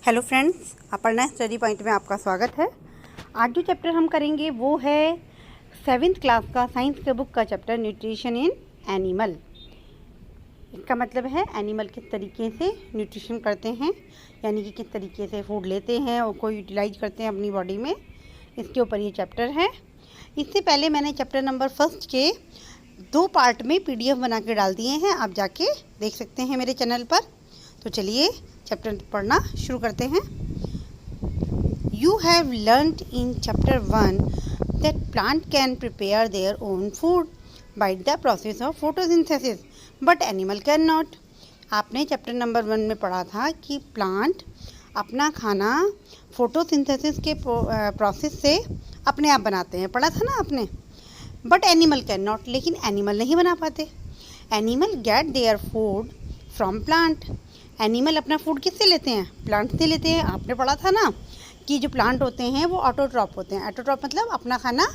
Hello friends, Aparna study point में आपका स्वागत है। आज जो चैप्टर हम करेंगे वो है 7th क्लास का साइंस के बुक का चैप्टर न्यूट्रिशन इन एनिमल। इसका मतलब है एनिमल किस तरीके से न्यूट्रिशन करते हैं, यानी कि किस तरीके से फूड लेते हैं और को यूटिलाइज करते हैं अपनी बॉडी में। इसके ऊपर ये चैप्टर है। इससे पहले मैंने चैप्टर नंबर 1 के 2 पार्ट में PDF बना के डाल दिए हैं, आप जाके देख सकते हैं मेरे चैनल पर। तो चलिए चैप्टर पढ़ना शुरू करते हैं। You have learnt in chapter 1 that plant can prepare their own food by the process of photosynthesis, but animal cannot। आपने चैप्टर नंबर 1 में पढ़ा था कि प्लांट अपना खाना फोटोसिंथेसिस के प्रोसेस से अपने आप बनाते हैं, पढ़ा था ना आपने। बट एनिमल कैन नॉट, लेकिन एनिमल नहीं बना पाते। Animal gate their food from plant. Animal अपना फूड किससे लेते हैं? प्लांट से लेते हैं। आपने पढ़ा था ना कि जो प्लांट होते हैं वो ऑटोट्रॉप होते हैं। ऑटोट्रॉप मतलब अपना खाना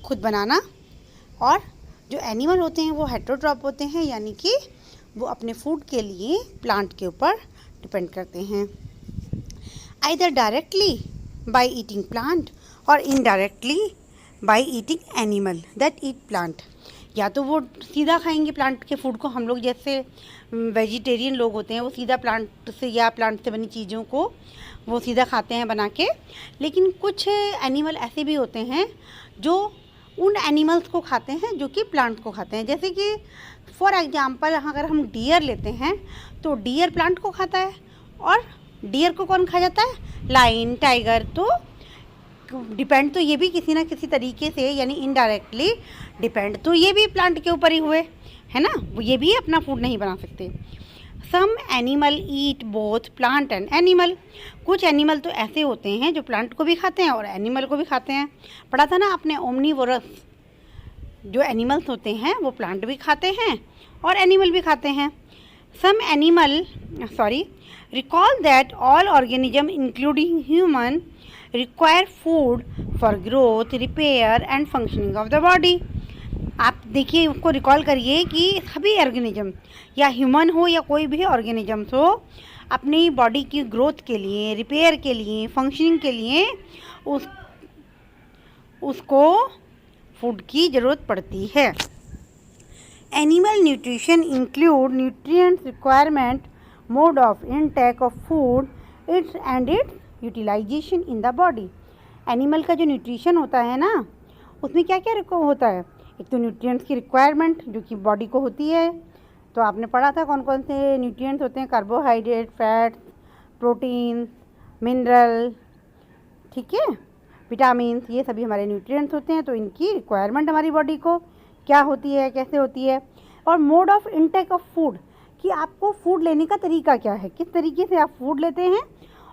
खुद बनाना, और जो एनिमल होते हैं वो हेटरोट्रॉप होते हैं, यानी कि वो अपने फूड के लिए प्लांट के ऊपर डिपेंड करते हैं। Either directly by eating plant और indirectly by eating animal that eat plant. या तो वो सीधा खाएंगे प्लांट के फूड को, हम लोग जैसे वेजिटेरियन लोग होते हैं वो सीधा प्लांट से या प्लांट से बनी चीज़ों को वो सीधा खाते हैं बना के। लेकिन कुछ एनिमल ऐसे भी होते हैं जो उन एनिमल्स को खाते हैं जो कि प्लांट को खाते हैं। जैसे कि फॉर एग्जांपल अगर हम डियर लेते हैं तो डियर प्लांट को खाता है, और डियर को कौन खा जाता है? Lion, tiger. तो डिपेंड तो ये भी किसी ना किसी तरीके से, यानी इनडायरेक्टली डिपेंड तो ये भी प्लांट के ऊपर ही हुए, है ना। वो ये भी अपना फूड नहीं बना सकते। Some animal eat both plant and animal. कुछ एनिमल तो ऐसे होते हैं जो प्लांट को भी खाते हैं और एनिमल को भी खाते हैं। पढ़ा था ना आपने ओमनीवोरस। जो एनिमल्स होते हैं वो प्लांट भी खाते हैं और एनिमल भी खाते हैं। Some animal recall that all organism including human require food for growth, repair and functioning of the body. आप देखिए, उसको रिकॉल करिए कि सभी ऑर्गेनिज्म, या ह्यूमन हो या कोई भी ऑर्गेनिजम्स हो, अपनी बॉडी की ग्रोथ के लिए, रिपेयर के लिए, फंक्शनिंग के लिए उसको फूड की ज़रूरत पड़ती है। Animal nutrition include nutrients requirement, mode of intake of food, its and its utilisation in the body. Animal का जो न्यूट्रिशन होता है ना, उसमें क्या क्या होता है? एक तो न्यूट्रिएंट्स की रिक्वायरमेंट जो कि बॉडी को होती है। तो आपने पढ़ा था कौन कौन से न्यूट्रिएंट्स होते हैं? कार्बोहाइड्रेट, फैट्स, प्रोटीन, मिनरल, ठीक है, विटामिन्स, ये सभी हमारे न्यूट्रिएंट्स होते हैं। तो इनकी रिक्वायरमेंट हमारी बॉडी को क्या होती है, कैसे होती है। और mode of intake of food, कि आपको फूड लेने का तरीका क्या है, किस तरीके से आप फूड लेते हैं,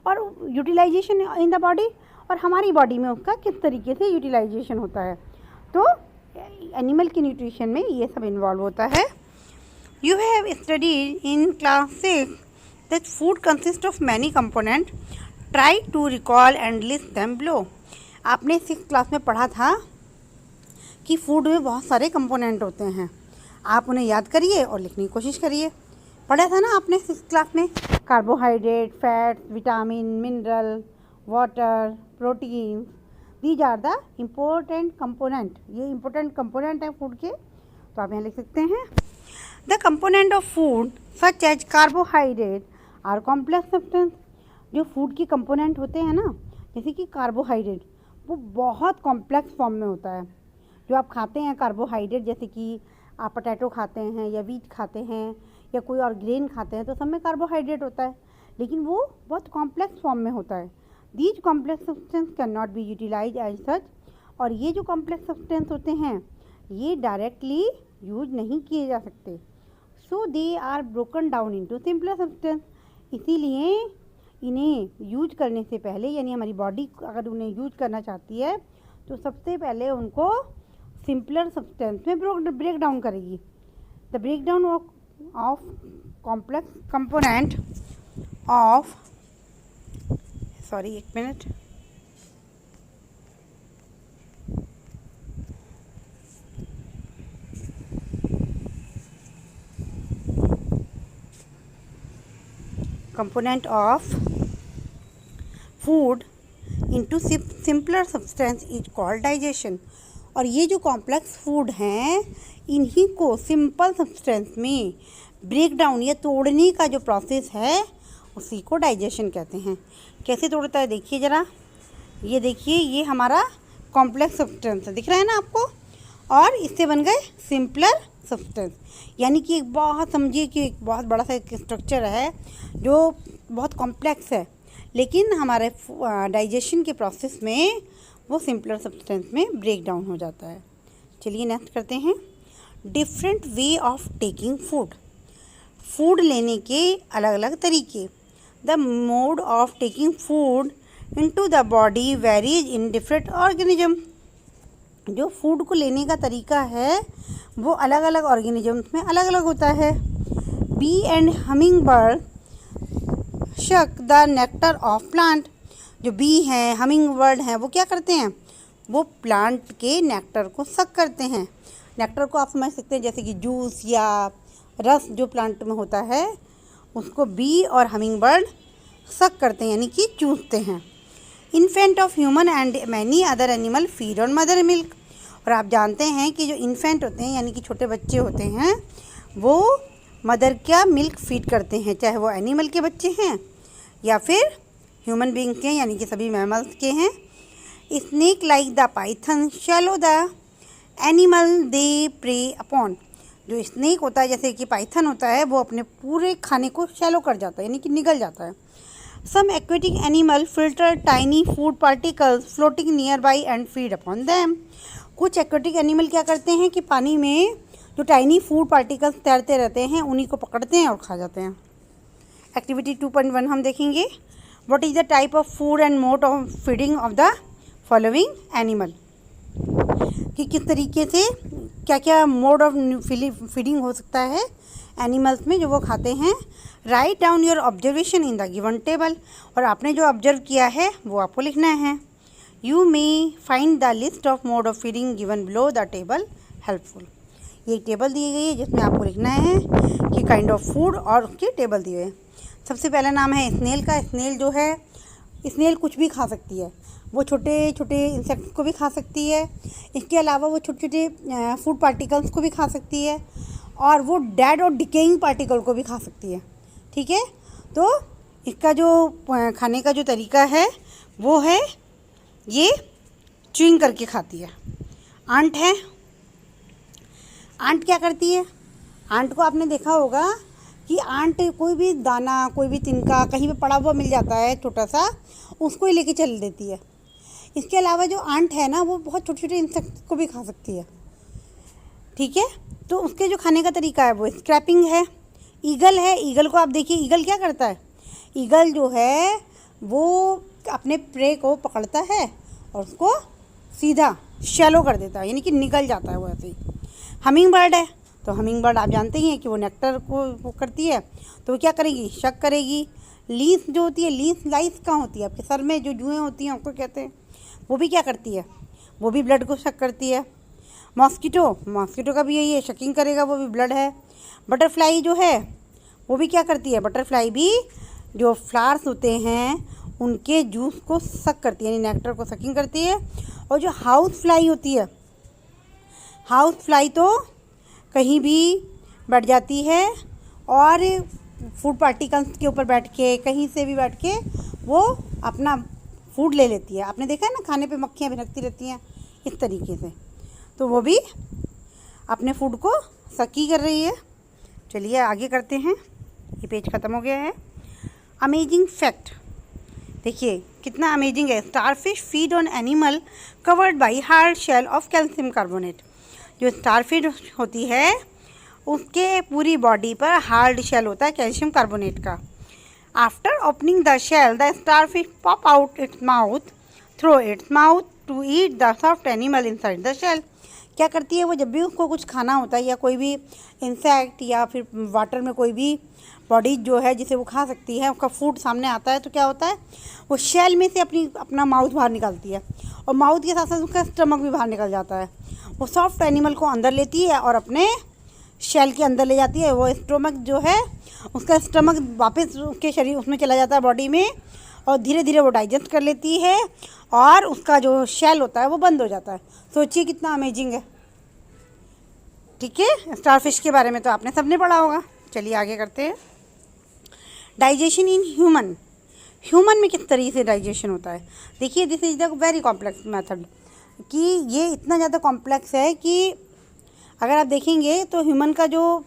और यूटिलाइजेशन इन द बॉडी, और हमारी बॉडी में उसका किस तरीके से यूटिलाइजेशन होता है। तो एनिमल की न्यूट्रिशन में ये सब इन्वॉल्व होता है। You have studied in class 6 that food consist of many component, try to recall and list them below. आपने 6th क्लास में पढ़ा था कि फूड में बहुत सारे कंपोनेंट होते हैं। आप उन्हें याद करिए और लिखने की कोशिश करिए। पढ़ा था ना आपने 6th क्लास में? Carbohydrate, fats, vitamin, mineral, water, protein, these are the important component. ये इम्पोर्टेंट कंपोनेंट है फूड के, तो आप यहाँ लिख सकते हैं। The component of food such as carbohydrate are complex substance. जो फूड के कंपोनेंट होते हैं ना, जैसे कि कार्बोहाइड्रेट, वो बहुत कॉम्प्लेक्स फॉर्म में होता है। जो आप खाते हैं कार्बोहाइड्रेट, जैसे कि आप पोटैटो खाते हैं या वीट खाते हैं या कोई और ग्रेन खाते हैं, तो सब में कार्बोहाइड्रेट होता है, लेकिन वो बहुत कॉम्प्लेक्स फॉर्म में होता है। These complex substance can not be utilise as such. और ये जो कॉम्प्लेक्स सब्सटेंस होते हैं ये डायरेक्टली यूज नहीं किए जा सकते। So they are broken down into simpler substance. इसीलिए इन्हें यूज करने से पहले, यानी हमारी बॉडी अगर उन्हें यूज करना चाहती है तो सबसे पहले उनको सिंपलर सब्सटेंस में ब्रेक डाउन करेगी। The break down of complex component of एक मिनट, component of food into simpler substance is called digestion. और ये जो कॉम्प्लेक्स फूड हैं इन्हीं को सिंपल सब्सटेंस में ब्रेक डाउन या तोड़ने का जो प्रोसेस है उसी को डाइजेशन कहते हैं। कैसे तोड़ता है देखिए ज़रा, ये देखिए ये हमारा कॉम्प्लेक्स सब्सटेंस है, दिख रहा है ना आपको, और इससे बन गए सिंपलर सब्सटेंस। यानी कि एक बहुत, समझिए कि एक बहुत बड़ा सा एक स्ट्रक्चर है जो बहुत कॉम्प्लेक्स है, लेकिन हमारे डाइजेशन के प्रोसेस में वो सिंपलर सब्सटेंस में ब्रेक डाउन हो जाता है। चलिए नेक्स्ट करते हैं, different way of taking food. Food लेने के अलग अलग तरीके। The mode of taking food into the body varies in different organism. जो फूड को लेने का तरीका है वो अलग अलग ऑर्गेनिजम्स में अलग अलग होता है। बी एंड हमिंग बर्ड शक द नेक्टर ऑफ प्लांट। जो बी हैं, हमिंग बर्ड हैं, वो क्या करते हैं, वो प्लांट के नेक्टर को सक करते हैं। नेक्टर को आप समझ सकते हैं जैसे कि जूस या रस जो प्लांट में होता है उसको बी और हमिंग बर्ड सक करते हैं, यानी कि चूसते हैं। Infant of human and many other animal feed on mother milk. और आप जानते हैं कि जो इन्फेंट होते हैं यानी कि छोटे बच्चे होते हैं वो मदर का मिल्क फीड करते हैं, चाहे वो एनिमल के बच्चे हैं या फिर ह्यूमन बींग के यानी कि सभी मैमल्स के हैं। Snake like the python swallow the animal they prey upon. जो स्नेक होता है जैसे कि पाइथन होता है वो अपने पूरे खाने को शैलो कर जाता है, यानी कि निगल जाता है। Some aquatic animal filter tiny food particles floating nearby and feed upon them. कुछ एक्वेटिक एनिमल क्या करते हैं कि पानी में जो टाइनी फूड पार्टिकल्स तैरते रहते हैं उन्हीं को पकड़ते हैं और खा जाते हैं। एक्टिविटी 2.1 हम देखेंगे, what is the type of food and mode of feeding of the following animal. कि किस तरीके से क्या क्या मोड ऑफ फीडिंग हो सकता है एनिमल्स में जो वो खाते हैं। Write down your observation in the given table. और आपने जो ऑब्जर्व किया है वो आपको लिखना है। You may find the list of mode of feeding given below the table helpful. ये टेबल दी गई है जिसमें आपको लिखना है कि काइंड ऑफ फूड और उसके टेबल दिए हैं। सबसे पहला नाम है स्नेल का। स्नेल जो है, स्नेल कुछ भी खा सकती है, वो छोटे छोटे इंसेक्ट्स को भी खा सकती है। इसके अलावा वो छोटे छोटे फूड पार्टिकल्स को भी खा सकती है और वो डेड और डिकेइंग पार्टिकल को भी खा सकती है। ठीक है, तो इसका जो खाने का जो तरीका है वो है ये च्यूइंग करके खाती है। आंट है, आंट क्या करती है, आंट को आपने देखा होगा कि आंट कोई भी दाना, कोई भी तिनका कहीं पे पड़ा हुआ मिल जाता है छोटा सा, उसको ही लेके चल देती है। इसके अलावा जो आंट है ना वो बहुत छोटे छोटे इंसेक्ट्स को भी खा सकती है। ठीक है, तो उसके जो खाने का तरीका है वो स्क्रैपिंग है। ईगल है, ईगल को आप देखिए, ईगल क्या करता है, ईगल जो है वो अपने प्रे को पकड़ता है और उसको सीधा शैलो कर देता है, यानी कि निकल जाता है वो ऐसे ही। हमिंग बर्ड है, तो हमिंग बर्ड आप जानते ही हैं कि वो नेक्टर को वो करती है, तो वो क्या करेगी, शक करेगी। लीस जो होती है, लीस लाइस कहाँ होती है, आपके सर में जो जुएँ होती हैं उसको कहते हैं, वो भी क्या करती है, वो भी ब्लड को शक करती है। मॉस्किटो, मॉस्किटो का भी यही है, शकिंग करेगा, वो भी ब्लड है। बटरफ्लाई जो है वो भी क्या करती है, बटरफ्लाई भी जो फ्लावर्स होते हैं उनके जूस को सक करती है, यानी नेक्टर को सकिंग करती है। और जो हाउस फ्लाई होती है, हाउस फ्लाई तो कहीं भी बैठ जाती है और फूड पार्टिकल्स के ऊपर बैठ के, कहीं से भी बैठ के वो अपना फूड ले लेती है। आपने देखा है ना, खाने पे मक्खियाँ भिनकती रहती हैं इस तरीके से, तो वो भी अपने फूड को सकी कर रही है। चलिए आगे करते हैं, ये पेज ख़त्म हो गया है। अमेजिंग फैक्ट देखिए कितना अमेजिंग है। Starfish feed on animal covered by hard shell of calcium carbonate. जो स्टारफिश होती है उसके पूरी बॉडी पर हार्ड शेल होता है कैल्शियम कार्बोनेट का। After opening the shell the starfish pop out its mouth through its mouth to eat the soft animal inside the shell. क्या करती है वो, जब भी उसको कुछ खाना होता है या कोई भी इंसेक्ट या फिर वाटर में कोई भी बॉडी जो है जिसे वो खा सकती है, उसका फूड सामने आता है, तो क्या होता है वो शेल में से अपना माउथ बाहर निकालती है और माउथ के साथ साथ उसका स्टमक भी बाहर निकल जाता है। वो सॉफ्ट एनिमल को अंदर लेती है और अपने शेल के अंदर ले जाती है। वो स्टमक जो है उसका स्टमक वापस उसके शरीर उसमें चला जाता है बॉडी में, और धीरे धीरे वो डाइजेस्ट कर लेती है और उसका जो शेल होता है वो बंद हो जाता है। सोचिए कितना अमेजिंग है। ठीक है, स्टारफिश के बारे में तो आपने सबने पढ़ा होगा। चलिए आगे करते हैं। डाइजेशन इन ह्यूमन में किस तरीके से डाइजेशन होता है। देखिए, this is the very complex method, कि ये इतना ज़्यादा कॉम्प्लेक्स है कि अगर आप देखेंगे तो ह्यूमन का जो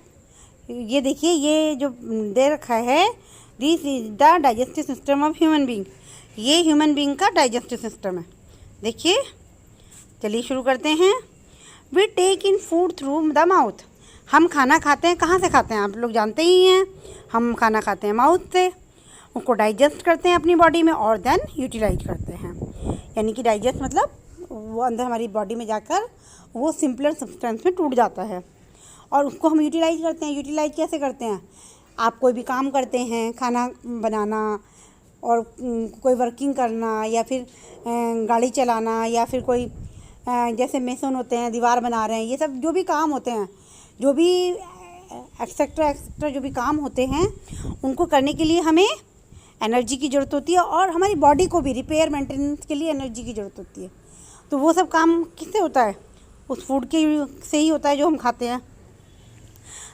ये देखिए, ये जो दे रखा है, this is the digestive system of human being. ये ह्यूमन बीइंग का डाइजेस्टिव सिस्टम है। देखिए, चलिए शुरू करते हैं। We take in food through the mouth. हम खाना खाते हैं, कहाँ से खाते हैं आप लोग जानते ही हैं। हम खाना खाते हैं माउथ से, उसको डाइजेस्ट करते हैं अपनी बॉडी में और देन यूटिलाइज करते हैं। यानी कि डाइजेस्ट मतलब वो अंदर हमारी बॉडी में जाकर वो सिंपलर सब्सटेंस में टूट जाता है और उसको हम यूटिलाइज करते हैं। यूटिलाइज कैसे करते हैं? आप कोई भी काम करते हैं, खाना बनाना और कोई वर्किंग करना या फिर गाड़ी चलाना या फिर कोई जैसे मेसन होते हैं, दीवार बना रहे हैं, ये सब जो भी काम होते हैं, जो भी एक्सेट्रा जो भी काम होते हैं, उनको करने के लिए हमें एनर्जी की ज़रूरत होती है और हमारी बॉडी को भी रिपेयर मेंटेनेंस के लिए एनर्जी की ज़रूरत होती है। तो वो सब काम किससे होता है? उस फूड के से ही होता है जो हम खाते हैं।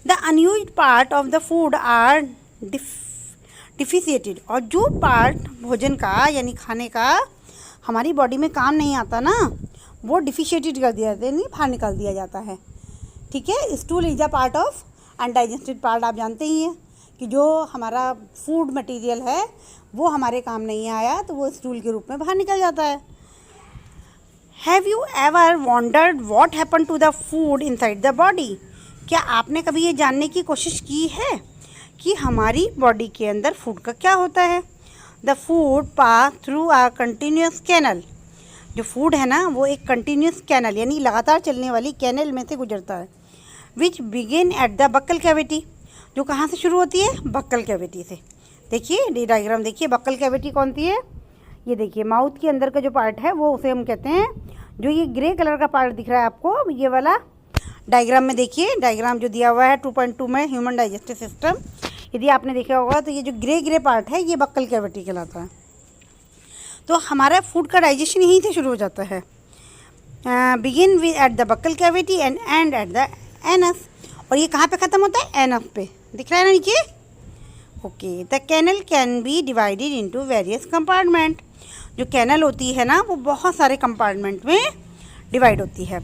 The unused part of the food are defecated. और जो पार्ट भोजन का यानी खाने का हमारी बॉडी में काम नहीं आता ना, वो डिफिशिएटेड कर दिया जाता है, यानी बाहर निकाल दिया जाता है। ठीक है, stool is a part of undigested part. आप जानते ही हैं कि जो हमारा फूड मटेरियल है वो हमारे काम नहीं आया तो वो स्टूल के रूप में बाहर निकल जाता है। Have you ever wondered what happen to the food inside the body. क्या आपने कभी ये जानने की कोशिश की है कि हमारी बॉडी के अंदर फूड का क्या होता है? The food pass through a continuous canal. जो फूड है ना, वो एक कंटिन्यूस कैनल यानी लगातार चलने वाली कैनल में से गुजरता है। Which begin at the buccal cavity. जो कहाँ से शुरू होती है? बक्कल कैविटी से। देखिए डायग्राम देखिए, बक्कल कैविटी कौन सी है? ये देखिए, माउथ के अंदर का जो पार्ट है वो उसे हम कहते हैं। जो ये ग्रे कलर का पार्ट दिख रहा है आपको, ये वाला डायग्राम में देखिए, डायग्राम जो दिया हुआ है 2.2 में, ह्यूमन डाइजेस्टिव सिस्टम, यदि आपने देखा होगा तो ये जो ग्रे पार्ट है ये बक्कल कैविटी कहलाता है। तो हमारा फूड का डाइजेशन यहीं से शुरू हो जाता है। Begin with eight the buccal cavity and and at the anus. और ये कहाँ पे ख़त्म होता है? एनस पे। दिख रहा है ना नीचे? Okay, the canal can be divided into various compartment. जो कैनल होती है ना, वो बहुत सारे कंपार्टमेंट में डिवाइड होती है।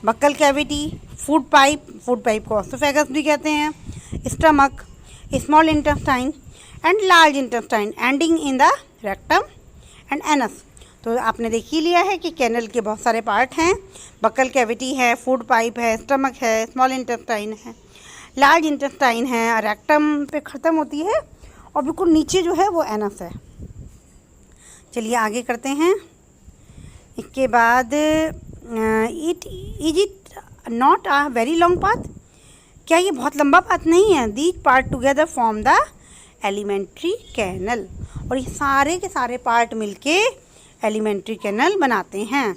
बक्कल कैविटी, फूड पाइप को ऑसोफेगस भी कहते हैं, stomach, small intestine and large intestine ending in the rectum and anus. तो आपने देख ही लिया है कि कैनल के बहुत सारे पार्ट हैं। बक्कल कैविटी है, फूड पाइप है, स्टमक है, स्मॉल इंटेस्टाइन है, लार्ज इंटेस्टाइन है, रेक्टम पे ख़त्म होती है और बिल्कुल नीचे जो है वो एनस है। चलिए आगे करते हैं। इसके बाद it not a very long path. क्या ये बहुत लंबा पाथ नहीं है? These part together form the alimentary canal. और ये सारे के सारे पार्ट मिलके एलिमेंट्री कैनल बनाते हैं।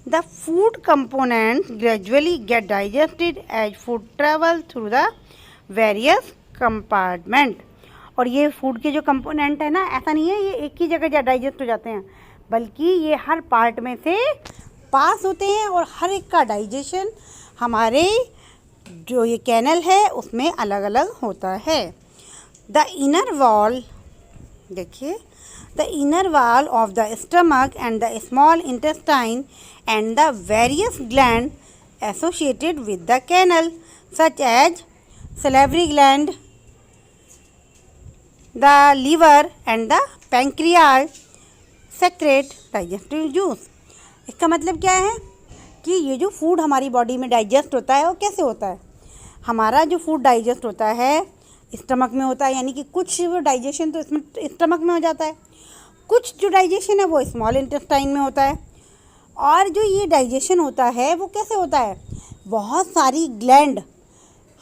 The food components gradually get digested as food travel through the various compartment. और ये फूड के जो कंपोनेंट है ना, ऐसा नहीं है ये एक ही जगह डाइजेस्ट हो जाते हैं, बल्कि ये हर पार्ट में से पास होते हैं और हर एक का डाइजेशन हमारे जो ये कैनल है उसमें अलग अलग होता है। द इनर वॉल, देखिए, the inner wall of the stomach and the small intestine and the various gland associated with the canal such as salivary gland, the liver and the pancreas secrete digestive juice। इसका मतलब क्या है कि ये जो food हमारी body में digest होता है वो कैसे होता है? हमारा जो फूड डाइजेस्ट होता है स्टमक में होता है, यानी कि कुछ डाइजेशन तो इसमें स्टमक में हो जाता है, कुछ जो डाइजेशन है वो स्मॉल इंटेस्टाइन में होता है। और जो ये डाइजेशन होता है वो कैसे होता है? बहुत सारी ग्लैंड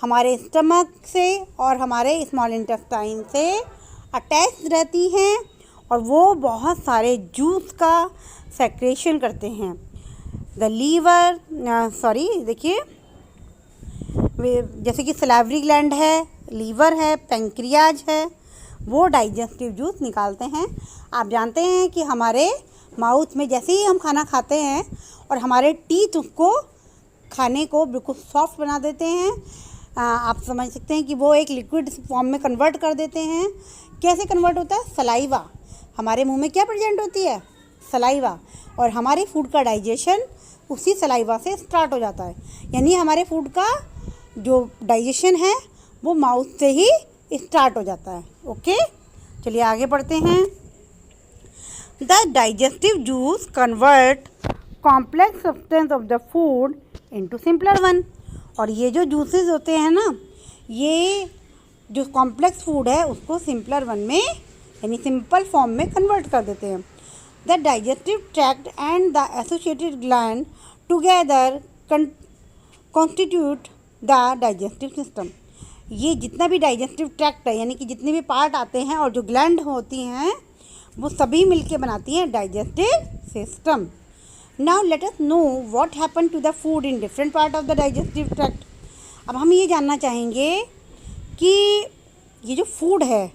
हमारे स्टमक से और हमारे स्मॉल इंटेस्टाइन से अटैच रहती हैं और वो बहुत सारे जूस का सेक्रेशन करते हैं। द लीवर, देखिए, जैसे कि सलाइवरी ग्लैंड है, लीवर है, पैंक्रियाज है, वो डाइजेस्टिव जूस निकालते हैं। आप जानते हैं कि हमारे माउथ में जैसे ही हम खाना खाते हैं और हमारे टीथ उसको खाने को बिल्कुल सॉफ्ट बना देते हैं। आप समझ सकते हैं कि वो एक लिक्विड फॉर्म में कन्वर्ट कर देते हैं। कैसे कन्वर्ट होता है? सलाइवा। हमारे मुंह में क्या प्रेजेंट होती है? सलाइवा। और हमारे फूड का डाइजेशन उसी सलाइवा से स्टार्ट हो जाता है। यानी हमारे फूड का जो डाइजेशन है वो माउथ से ही स्टार्ट हो जाता है। ओके, चलिए आगे बढ़ते हैं। The digestive juice convert complex substance of the food into simpler one. और ये जो जूसेस होते हैं ना, ये जो कॉम्प्लेक्स फूड है उसको सिंपलर वन में यानी सिंपल फॉर्म में कन्वर्ट कर देते हैं। The digestive tract and the associated gland together constitute the digestive system. ये जितना भी डाइजेस्टिव ट्रैक्ट है यानी कि जितने भी पार्ट आते हैं और जो ग्लैंड होती हैं वो सभी मिलके बनाती हैं digestive system. Now let us know what happen to the food in different part of the digestive tract. अब हम ये जानना चाहेंगे कि ये जो फूड है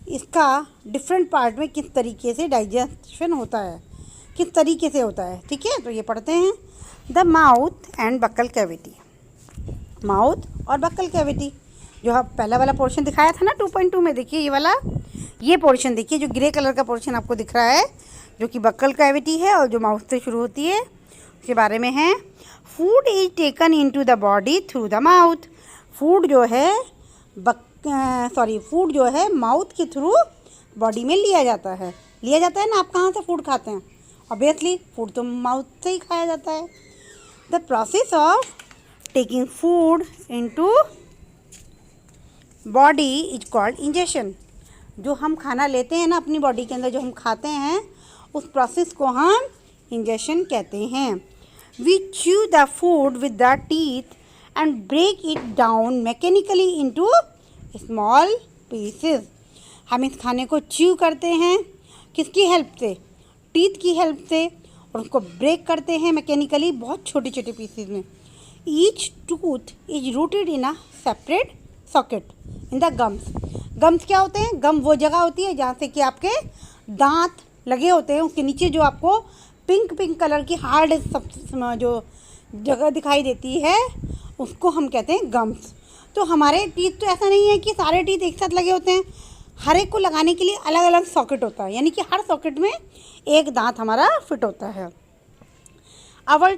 इसका डिफरेंट पार्ट में किस तरीके से डाइजेशन होता है, किस तरीके से होता है। ठीक है, तो ये पढ़ते हैं। The mouth and buccal cavity. Mouth और बक्कल कैविटी, जो हम पहला वाला पोर्शन दिखाया था ना 2.2 में, देखिए ये वाला, ये पोर्शन देखिए जो ग्रे कलर का पोर्शन आपको दिख रहा है जो कि बक्कल कैविटी है और जो माउथ से शुरू होती है उसके बारे में है। Food is taken into the body through the mouth. Food जो है फूड जो है माउथ के थ्रू बॉडी में लिया जाता है ना। आप कहाँ से फूड खाते हैं? ऑब्वियसली फूड तो माउथ से ही खाया जाता है। The process of taking food into body is called ingestion. जो हम खाना लेते हैं ना अपनी बॉडी के अंदर, जो हम खाते हैं, उस प्रोसेस को हम इंजेशन कहते हैं। We chew the food with the teeth and break it down mechanically into small pieces. हम इस खाने को च्यू करते हैं किसकी हेल्प से? टीथ की हेल्प से, और उसको ब्रेक करते हैं मैकेनिकली बहुत छोटे छोटे पीसेस में। Each tooth is rooted in a separate socket in the gums. Gums क्या होते हैं? गम वो जगह होती है जहाँ से कि आपके दांत लगे होते हैं, उसके नीचे जो आपको पिंक पिंक कलर की हार्ड जो जगह दिखाई देती है उसको हम कहते हैं गम्स। तो हमारे टीथ तो ऐसा नहीं है कि सारे टीथ एक साथ लगे होते हैं, हर एक को लगाने के लिए अलग अलग सॉकेट होता है, यानी कि हर सॉकेट में एक दांत हमारा फिट होता है। Our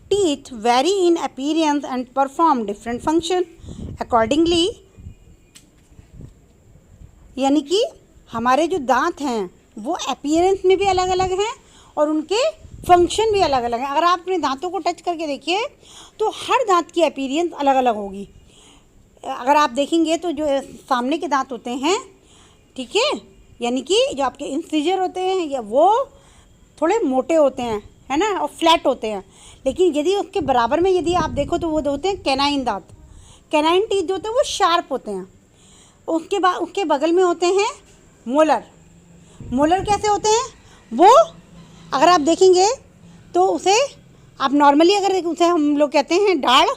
teeth vary in appearance and perform different function accordingly. यानी कि हमारे जो दांत हैं वो अपीयरेंस में भी अलग अलग हैं और उनके फंक्शन भी अलग अलग हैं। अगर आप अपने दांतों को टच करके देखिए तो हर दांत की अपीयरेंस अलग अलग होगी। अगर आप देखेंगे तो जो सामने के दांत होते हैं, ठीक है, यानी कि जो आपके इंसिजर होते हैं या वो थोड़े मोटे होते हैं, है ना, और फ्लैट होते हैं। लेकिन यदि उसके बराबर में यदि आप देखो तो वो होते हैं कैनाइन दांत। कैनाइन टीथ जो होते हैं वो शार्प होते हैं। उसके बगल में होते हैं मोलर। मोलर कैसे होते हैं? वो अगर आप देखेंगे तो उसे आप नॉर्मली अगर उसे हम लोग कहते हैं डाढ़,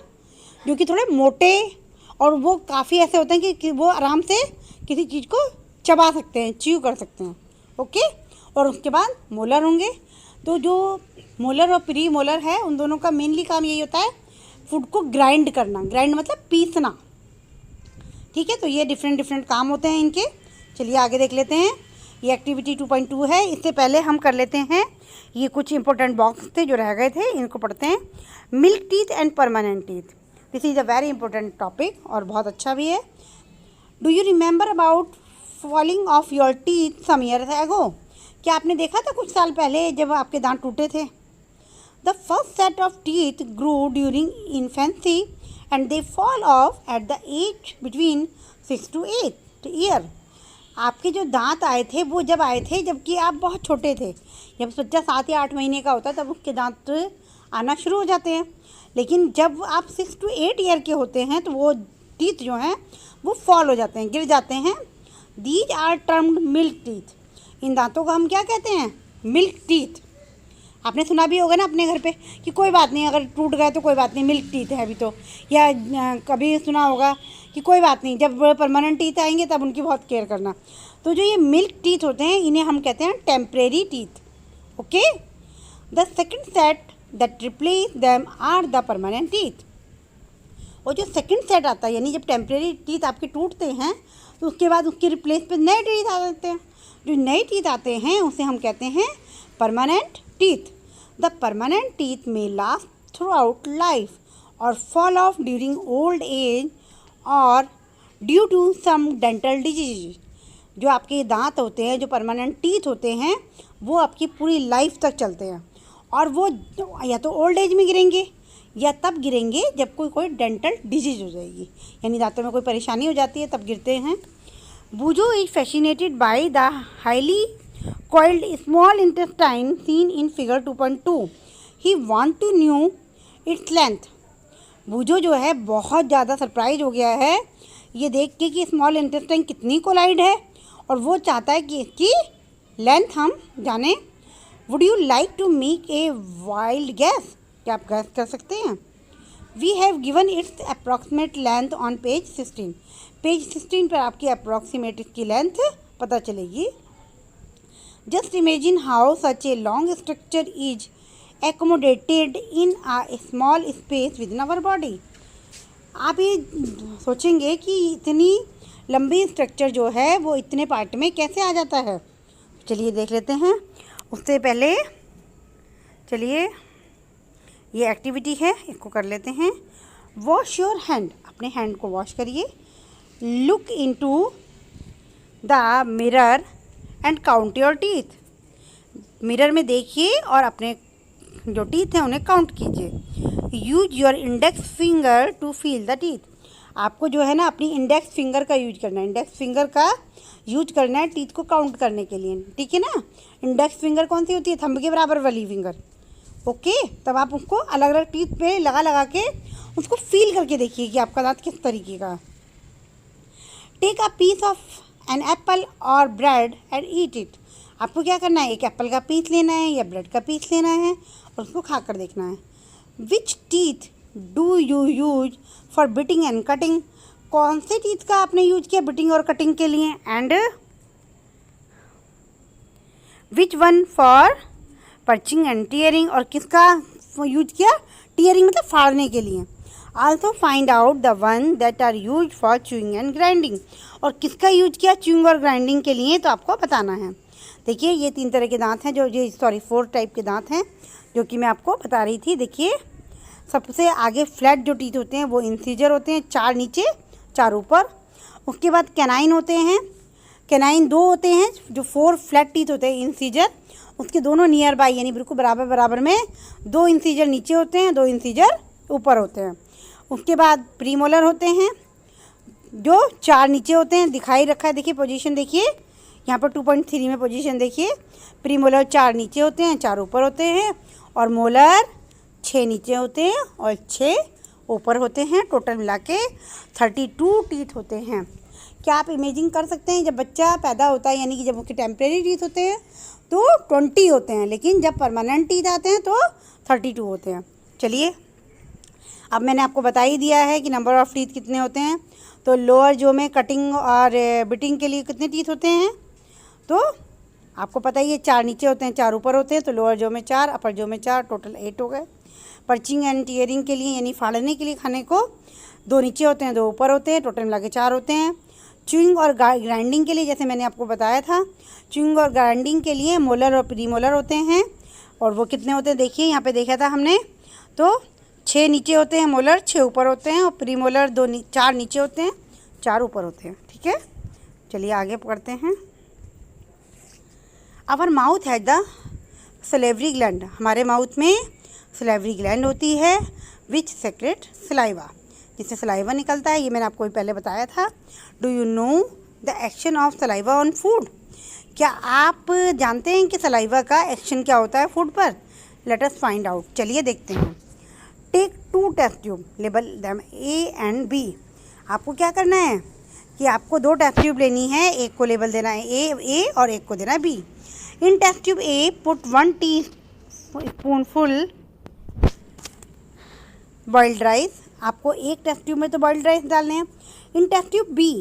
जो कि थोड़े मोटे और वो काफ़ी ऐसे होते हैं कि वो आराम से किसी चीज़ को चबा सकते हैं, च्यू कर सकते हैं। ओके, और उसके बाद मोलर होंगे। तो जो मोलर और प्री मोलर है उन दोनों का मेनली काम यही होता है फूड को ग्राइंड करना। ग्राइंड मतलब पीसना। ठीक है, तो ये डिफरेंट काम होते हैं इनके। चलिए आगे देख लेते हैं। ये एक्टिविटी 2.2 है। इससे पहले हम कर लेते हैं, ये कुछ इंपॉर्टेंट बॉक्स थे जो रह गए थे, इनको पढ़ते हैं। Milk teeth and permanent teeth, this is a very important topic और बहुत अच्छा भी है। Do you remember about falling off your teeth some years ago? क्या आपने देखा था कुछ साल पहले जब आपके दांत टूटे थे? The first set of teeth grew during infancy and they fall off at the age between 6 to 8 year. आपके जो दांत आए थे वो जब आए थे जबकि आप बहुत छोटे थे। जब बच्चा 7 या 8 महीने का होता है तब उसके दांत आना शुरू हो जाते हैं। लेकिन जब आप 6 to 8 ईयर के होते हैं तो वो टीथ जो हैं वो फॉल हो जाते हैं, गिर जाते हैं। These are termed milk teeth. इन दांतों को हम क्या कहते हैं? Milk teeth. आपने सुना भी होगा ना अपने घर पे कि कोई बात नहीं, अगर टूट गए तो कोई बात नहीं, मिल्क टीथ है अभी तो। या कभी सुना होगा कि कोई बात नहीं, जब परमानेंट टीथ आएंगे तब उनकी बहुत केयर करना। तो जो ये मिल्क टीथ होते हैं इन्हें हम कहते हैं temporary teeth. Okay, the second set that replace them are the permanent teeth. और जो सेकेंड सेट आता है, यानी जब टेम्परेरी टीथ आपके टूटते हैं तो उसके बाद उसके रिप्लेस पे नए टीथ आ जाते हैं। जो नए टीथ आते हैं उसे हम कहते हैं permanent teeth. The permanent teeth में लास्ट थ्रू आउट लाइफ और fall off during old age और due to some dental disease. जो आपके दांत होते हैं, जो परमानेंट टीथ होते हैं, वो आपकी पूरी लाइफ तक चलते हैं और वो या तो ओल्ड एज में गिरेंगे या तब गिरेंगे जब कोई डेंटल डिजीज हो जाएगी, यानी दांतों में कोई परेशानी हो जाती है तब गिरते हैं। Boojho is fascinated by the highly coiled small intestine seen in figure 2.2. He want to know its length. बूजो जो है बहुत ज़्यादा सरप्राइज हो गया है ये देख के कि स्मॉल इंटेस्टाइन कितनी कोलाइड है, और वो चाहता है कि इसकी लेंथ हम जाने। Would you like to make a wild guess? क्या आप गैस कर सकते हैं? We have given its approximate length on page 16। Page 16 पर आपकी अप्रॉक्सीमेट इसकी लेंथ पता चलेगी। Just imagine how such a long structure is accommodated in a small space within our body. आप ये सोचेंगे कि इतनी लंबी स्ट्रक्चर जो है वो इतने पार्ट में कैसे आ जाता है। चलिए देख लेते हैं। उससे पहले चलिए ये एक्टिविटी है, इसको कर लेते हैं। वॉश योर हैंड, अपने हैंड को वॉश करिए। Look into the mirror and count your teeth. Mirror में देखिए और अपने जो टीथ हैं उन्हें काउंट कीजिए। Use your index finger to feel the teeth. आपको जो है ना अपनी इंडेक्स फिंगर का यूज करना है, इंडेक्स फिंगर का यूज करना है टीथ को काउंट करने के लिए, ठीक है ना। इंडेक्स फिंगर कौन सी होती है? थंब के बराबर वाली फिंगर। ओके, तब आप उसको अलग अलग टीथ पे लगा के उसको फील करके देखिए कि आपका दांत किस तरीके का। Take a piece of an apple और ब्रेड एंड ईट इट। आपको क्या करना है? एक एप्पल का पीस लेना है या ब्रेड का पीस लेना है और उसको खा कर देखना है। Which teeth do you use for biting and cutting? कौन से टीथ का आपने यूज किया बिटिंग और कटिंग के लिए? And which one for piercing and tearing? और किसका यूज किया? टीयरिंग मतलब फाड़ने के लिए। Also find out the one that are use for chewing and grinding. और किसका यूज किया च्यूइंग और ग्राइंडिंग के लिए, तो आपको बताना है। देखिए ये 3 तरह के दांत हैं, जो 4 टाइप के दांत हैं जो कि मैं आपको बता रही थी। देखिए सबसे आगे फ्लैट जो टीथ होते हैं वो इंसीजर होते हैं, 4 नीचे 4 ऊपर। उसके बाद कैनाइन होते हैं, कैनाइन 2 होते हैं। जो 4 फ्लैट टीथ होते हैं इंसीजर, उसके दोनों नियर बाय यानी बिल्कुल बराबर बराबर में 2 इंसीजर नीचे होते हैं, 2 इंसीजर ऊपर होते हैं। उसके बाद प्रीमोलर होते हैं जो 4 नीचे होते हैं, दिखाई रखा है। देखिए पोजीशन देखिए यहाँ पर 2.3 में पोजीशन देखिए। प्रीमोलर 4 नीचे होते हैं, 4 ऊपर होते हैं, और मोलर 6 नीचे होते हैं और 6 ऊपर होते हैं। टोटल मिला के 32 टीथ होते हैं। क्या आप इमेजिन कर सकते हैं? जब बच्चा पैदा होता है यानी कि जब उसके टेम्परेरी टीथ होते हैं तो 20 होते हैं, लेकिन जब परमानेंट टीथ आते हैं तो 32 होते हैं। चलिए अब मैंने आपको बता ही दिया है कि नंबर ऑफ़ टीथ कितने होते हैं। तो लोअर जो में कटिंग और बिटिंग के लिए कितने टीथ होते हैं? तो आपको पता ही है 4 नीचे होते हैं, 4 ऊपर होते हैं। तो लोअर जो में 4, अपर जो में 4, टोटल 8 हो गए। पर्चिंग एंड टीयरिंग के लिए यानी फाड़ने के लिए खाने को 2 नीचे होते हैं, 2 ऊपर होते हैं, टोटल मिला के 4 होते हैं। च्यूइंग और ग्राइंडिंग के लिए जैसे मैंने आपको बताया था, च्यूइंग और ग्राइंडिंग के लिए मोलर और प्रीमोलर होते हैं। और वो कितने होते हैं? देखिए यहाँ पे देखा था हमने, तो 6 नीचे होते हैं मोलर, 6 ऊपर होते हैं, और प्रीमोलर 4 नीचे होते हैं, 4 ऊपर होते हैं। ठीक है, चलिए आगे पढ़ते हैं। Our mouth has the salivary gland. हमारे माउथ में सलेवरी ग्लैंड होती है विच सेक्रेट सलाइवा, जिससे सलाइवा निकलता है। ये मैंने आपको पहले बताया था। Do you know the action of saliva on food? क्या आप जानते हैं कि सलाइवा का एक्शन क्या होता है फूड पर? Let us find out. चलिए देखते हैं। Take 2 test tube, label them A and B. आपको क्या करना है कि आपको 2 टेस्ट ट्यूब लेनी है, एक को लेबल देना है ए और एक को देना है B. In test tube A put 1 spoonful boiled rice. आपको एक टेस्ट ट्यूब में तो बॉइल्ड राइस डालने हैं। In test tube B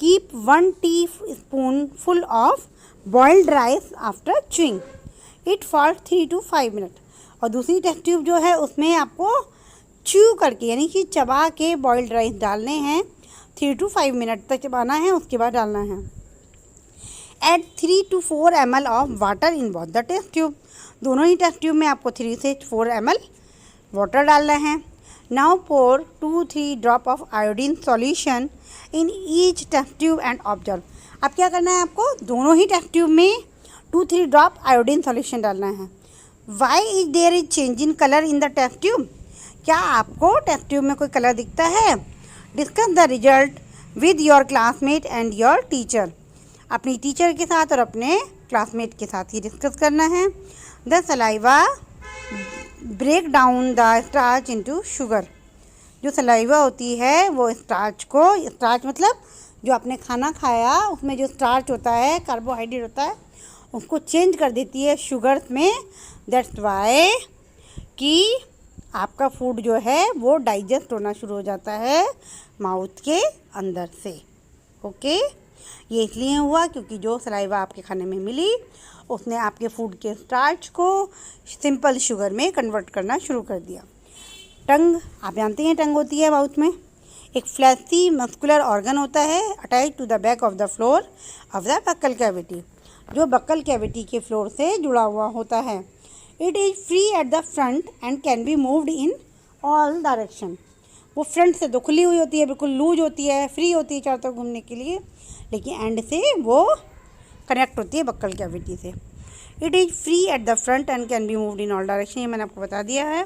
keep 1 teaspoonful of boiled rice after chewing it for 3 to 5 minute. और दूसरी टेस्ट ट्यूब जो है उसमें आपको च्यू करके यानी कि चबा के बॉइल्ड राइस डालने हैं। 3 to 5 मिनट तक चबाना है, उसके बाद डालना है। Add 3 to 4 ml of water in both the test tube. दोनों ही टेस्ट ट्यूब में आपको 3 से 4 ml वाटर डालना है। Now pour 2-3 drop of iodine solution in each test tube and observe. अब क्या करना है, आपको दोनों ही टेस्ट ट्यूब में 2-3 ड्रॉप आयोडीन सॉल्यूशन डालना है। Why is there is change in colour in the test tube. क्या आपको टेस्ट ट्यूब में कोई कलर दिखता है? Discuss the result with your classmate and your teacher. अपनी टीचर के साथ और अपने क्लासमेट के साथ ही डिस्कस करना है। The saliva break down the starch into sugar. जो सलाइवा होती है वो स्टार्च मतलब जो आपने खाना खाया उसमें जो स्टार्च होता है, कार्बोहाइड्रेट होता है, उसको चेंज कर देती है शुगर में। दैट्स वाई कि आपका फूड जो है वो डाइजेस्ट होना शुरू हो जाता है माउथ के अंदर से। ओके, ये इसलिए हुआ क्योंकि जो सलाइवा आपके खाने में मिली उसने आपके फूड के स्टार्च को सिंपल शुगर में कन्वर्ट करना शुरू कर दिया। टंग, आप जानते हैं टंग होती है माउथ में। एक फ्लैसी मस्कुलर ऑर्गन होता है attach to the back of the floor of the buccal cavity, जो बक्कल कैविटी के फ्लोर से जुड़ा हुआ होता है। It is free at the front and can be moved in all direction. वो फ्रंट से तो खुली हुई होती है, बिल्कुल लूज होती है, फ्री होती है चारों तरफ घूमने के लिए, लेकिन एंड से वो कनेक्ट होती है बक्कल कैविटी से। It is free at the front and can be moved in all direction, ये मैंने आपको बता दिया है।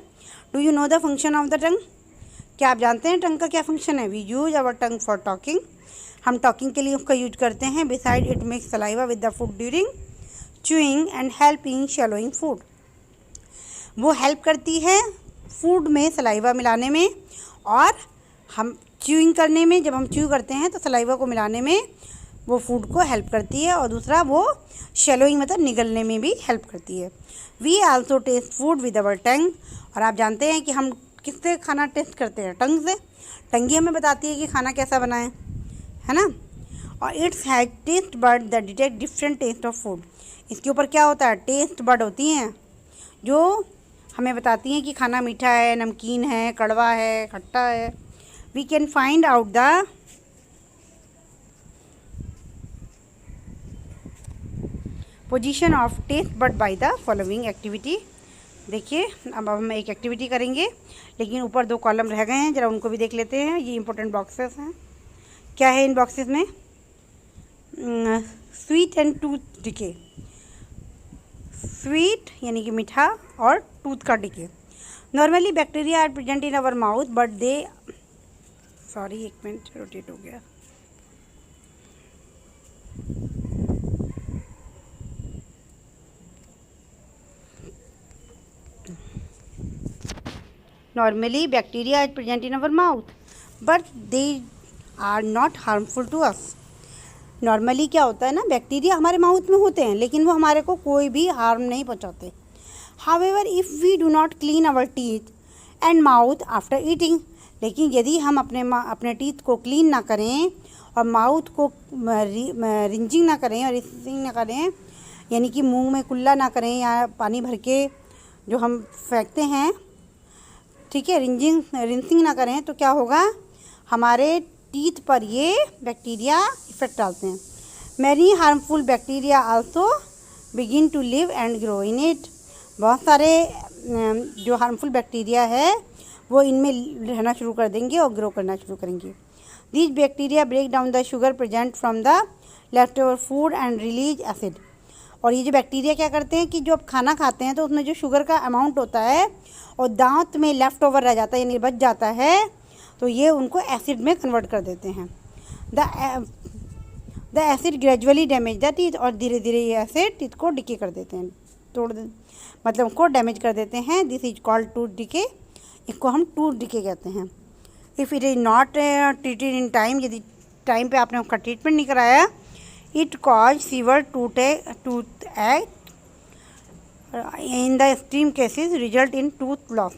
Do you know the function of the tongue. क्या आप जानते हैं टंग का क्या फंक्शन है? We use our tongue for talking. हम टॉकिंग के लिए उसका यूज करते हैं। Beside it makes saliva with the food during chewing and help in शैलोइंग food. वो हेल्प करती है फूड में सलाइवा मिलाने में, और हम च्यूइंग करने में, जब हम च्यू करते हैं तो सलाइवा को मिलाने में वो फूड को हेल्प करती है, और दूसरा वो शैलोइंग मतलब निगलने में भी हेल्प करती है। We also taste food with our tongue. और आप जानते हैं कि हम किससे खाना टेस्ट करते हैं? टंग से। टंगी हमें बताती है कि खाना कैसा बना है ना। और its has taste bud the detect different taste of food. इसके ऊपर क्या होता है? टेस्ट बर्ड होती हैं जो हमें बताती हैं कि खाना मीठा है, नमकीन है, कड़वा है, खट्टा है। We can find out the position of taste bud by the following activity. देखिए, अब हम एक एक्टिविटी करेंगे, लेकिन ऊपर 2 कॉलम रह गए हैं, ज़रा उनको भी देख लेते हैं। ये इंपॉर्टेंट बॉक्सेस हैं। क्या है इन बॉक्सेस में? Sweet and tooth decay. Sweet यानी कि मीठा, और टूथ का decay. Normally bacteria are present in our mouth but they, sorry एक मिनट रोटेट हो गया। Normally bacteria is present in our mouth but they are not harmful to us. Normally क्या होता है ना, बैक्टीरिया हमारे माउथ में होते हैं लेकिन वो हमारे को कोई भी हार्म नहीं पहुंचाते। However, if we do not clean our teeth and mouth after eating, लेकिन यदि हम अपने टीथ को क्लीन ना करें और माउथ को रिंजिंग ना करें और रिंसिंग ना करें, यानी कि मुंह में कुल्ला ना करें या पानी भर के जो हम फेंकते हैं, ठीक है, रिंसिंग ना करें, तो क्या होगा? हमारे टीथ पर ये बैक्टीरिया इफेक्ट डालते हैं। Many harmful bacteria also begin to live and grow in it. बहुत सारे जो हार्मफुल बैक्टीरिया है वो इनमें रहना शुरू कर देंगे और ग्रो करना शुरू करेंगे। These bacteria break down the sugar present from the left over food and release acid. और ये जो बैक्टीरिया क्या करते हैं कि जो आप खाना खाते हैं तो उसमें जो शुगर का अमाउंट होता है और दांत में लेफ़्ट ओवर रह जाता है यानी बच जाता है, तो ये उनको एसिड में कन्वर्ट कर देते हैं। The acid gradually damage the teeth. और धीरे धीरे ये एसिड टीथ को डिके कर देते हैं, मतलब उनको डैमेज कर देते हैं। This is called tooth decay. इसको हम टूथ डिके कहते हैं। If it is not treated in time, यदि टाइम पे आपने उसका ट्रीटमेंट नहीं कराया, it cause sewer tooth in the extreme cases result in tooth loss.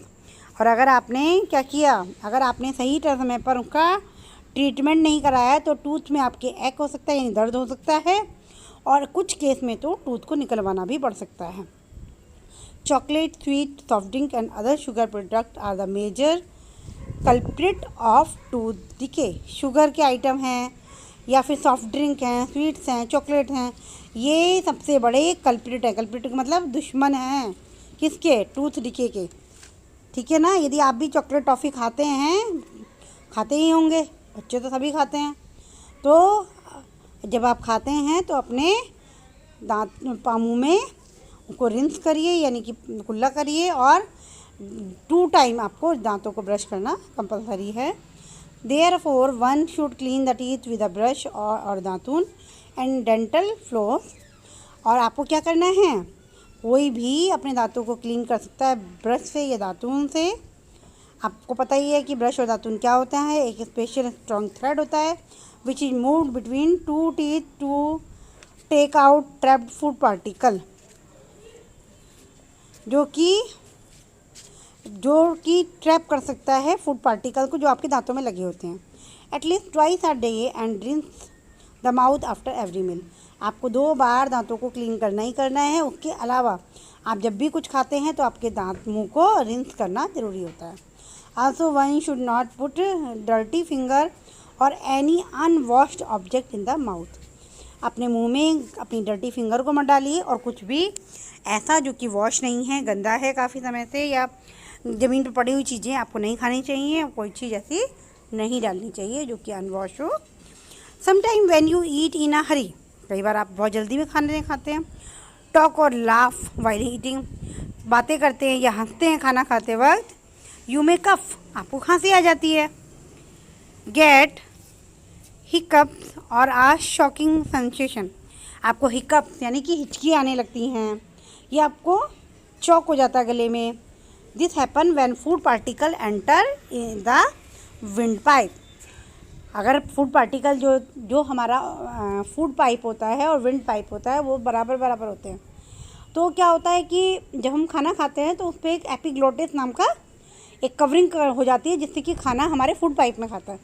और अगर आपने क्या किया, अगर आपने सही समय पर उसका ट्रीटमेंट नहीं कराया तो टूथ में आपके एक हो सकता है, यानी दर्द हो सकता है, और कुछ केस में तो टूथ को निकलवाना भी पड़ सकता है। Chocolate, sweet, soft drink and other sugar product are the major culprit of tooth decay. Sugar के आइटम हैं या फिर सॉफ्ट ड्रिंक हैं, स्वीट्स हैं, चॉकलेट हैं, ये सबसे बड़े कल्प्रिट है। कल्प्रिट का मतलब दुश्मन हैं, किसके? टूथ डिके के। ठीक है ना। यदि आप भी चॉकलेट टॉफ़ी खाते हैं, खाते ही होंगे, बच्चे तो सभी खाते हैं, तो जब आप खाते हैं तो अपने दांत मुँह में उनको रिंस करिए, यानी कि कुल्ला करिए, और 2 टाइम आपको दांतों को ब्रश करना कंपलसरी है। Therefore, one should clean the teeth with a brush और दातून एंड डेंटल फ्लोस। और आपको क्या करना है, कोई भी अपने दांतों को क्लीन कर सकता है ब्रश से या दातून से। आपको पता ही है कि ब्रश और दातून क्या होता है, एक स्पेशल स्ट्रॉन्ग थ्रेड होता है which is moved between 2 teeth to take out trapped food particle, जो कि ट्रैप कर सकता है फूड पार्टिकल को जो आपके दांतों में लगे होते हैं। At least twice a day and rinse the mouth after every meal. आपको 2 बार दांतों को क्लीन करना ही करना है। उसके अलावा आप जब भी कुछ खाते हैं तो आपके दांत मुंह को रिंस करना ज़रूरी होता है। Also one should not put dirty finger और any unwashed object in the mouth. अपने मुंह में अपनी डर्टी फिंगर को मत डालिए, और कुछ भी ऐसा जो कि वॉश नहीं है, गंदा है काफ़ी समय से, या ज़मीन पर पड़ी हुई चीज़ें आपको नहीं खानी चाहिए। कोई चीज़ ऐसी नहीं डालनी चाहिए जो कि अनवॉश हो। समटाइम व्हेन यू ईट इन अ हरी, कई बार आप बहुत जल्दी में खाने खाते हैं। टॉक और लाफ वाइल ईटिंग, बातें करते हैं या हंसते हैं खाना खाते वक्त। यू मे कफ, आपको खांसी आ जाती है। गेट हिकअप्स और आ शॉकिंग सेंसेशन, आपको हिकअप्स यानी कि हिचकी आने लगती हैं, या आपको चौक हो जाता है गले में। This happen when food particle enter in the wind pipe. अगर फूड पार्टिकल जो हमारा फूड पाइप होता है और विंड पाइप होता है वो बराबर होते हैं, तो क्या होता है कि जब हम खाना खाते हैं तो उस पर एक एपिग्लोटिस नाम का एक कवरिंग हो जाती है जिससे कि खाना हमारे फूड पाइप में खाता है।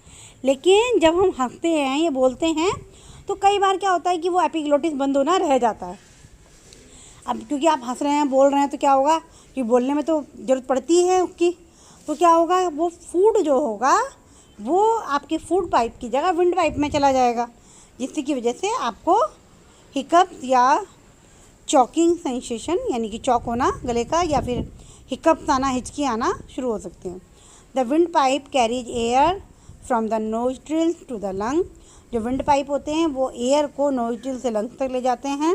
लेकिन जब हम हंसते हैं या बोलते हैं तो कई बार क्या होता है कि वो एपिग्लोटिस बंद होना रह जाता है। अब क्योंकि आप हंस रहे हैं, बोल रहे हैं, तो क्या होगा कि बोलने में तो ज़रूरत पड़ती है उसकी, तो क्या होगा, वो फूड जो होगा वो आपके फूड पाइप की जगह विंड पाइप में चला जाएगा, जिसकी वजह से आपको हिकअप्स या चॉकिंग सेंसेशन यानी कि चौक होना गले का, या फिर हिकअप्स आना, हिचकी आना शुरू हो सकते हैं। The windpipe carries air from the nostrils to the lung. जो विंड पाइप होते हैं वो एयर को नोस्ट्रिल से लंग्स तक ले जाते हैं।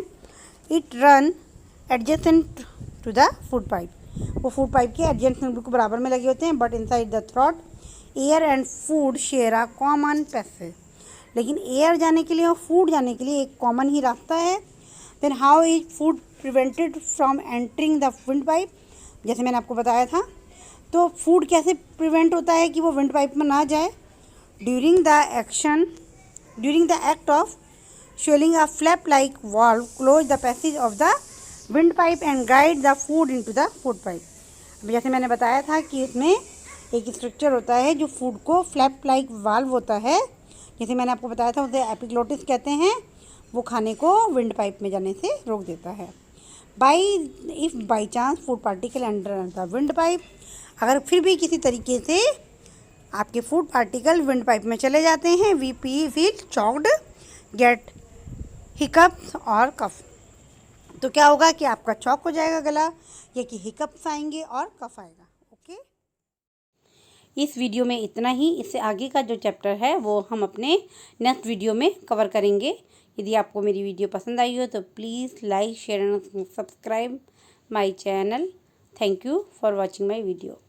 It run adjacent to the food pipe, वो फूड पाइप के एडजेसेंट बिल्कुल बराबर में लगे होते हैं। But inside the throat air and food share a common passage, लेकिन एयर जाने के लिए और फूड जाने के लिए एक कॉमन ही रास्ता है। Then how is food prevented from entering the windpipe, जैसे मैंने आपको बताया था, तो फूड कैसे प्रिवेंट होता है कि वो विंड पाइप में ना जाए। During the act of swelling a flap like valve close the passage of the windpipe and guide the food into the food pipe। अब जैसे मैंने बताया था कि इसमें एक स्ट्रक्चर होता है जो फूड को फ्लैप लाइक वाल्व होता है, जैसे मैंने आपको बताया था उसे एपिग्लोटिस कहते हैं, वो खाने को विंड पाइप में जाने से रोक देता है। If by chance food particle under the wind pipe, अगर फिर भी किसी तरीके से आपके फूड पार्टिकल विंड पाइप में चले जाते हैं, we feel choked, get hiccups और कफ, तो क्या होगा कि आपका चौक हो जाएगा गला, या कि हिकअप्स आएंगे और कफ आएगा। ओके, इस वीडियो में इतना ही। इससे आगे का जो चैप्टर है वो हम अपने नेक्स्ट वीडियो में कवर करेंगे। यदि आपको मेरी वीडियो पसंद आई हो तो please like, share and subscribe my channel. Thank you for watching my video.